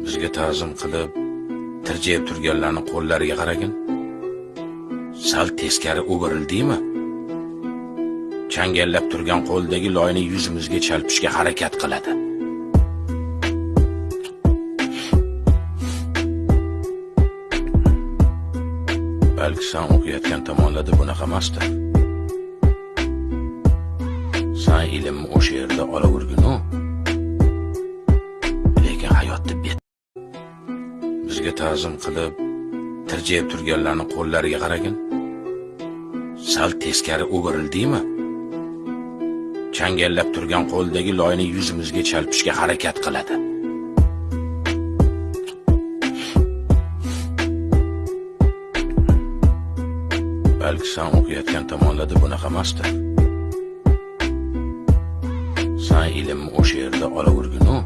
Bizga ta'zim qilib, tirjayib turganlarning qo'llariga qaragin. Sal teskari o'girildimi? Changallab turgan qo'ldagi loyni yuzimizga chalpishga harakat qiladi. Balki sen o'qiyotgan tomonlarda bunaqa emasdir. Sen ilmni o'sha yerda olavergin-u. Lekin hayotda bizga ta'zim qilib, tirjayib turganlarning qo'llariga qaragin. Sal teskari o'girildimi? Changallab turgan qo'ldagi loyni yuzimizga chalpishga harakat qiladi. Balki sen o'qiyotgan tomonlarda bunaqa emasdir. Sen ilmni o'sha yerda olavergin-u.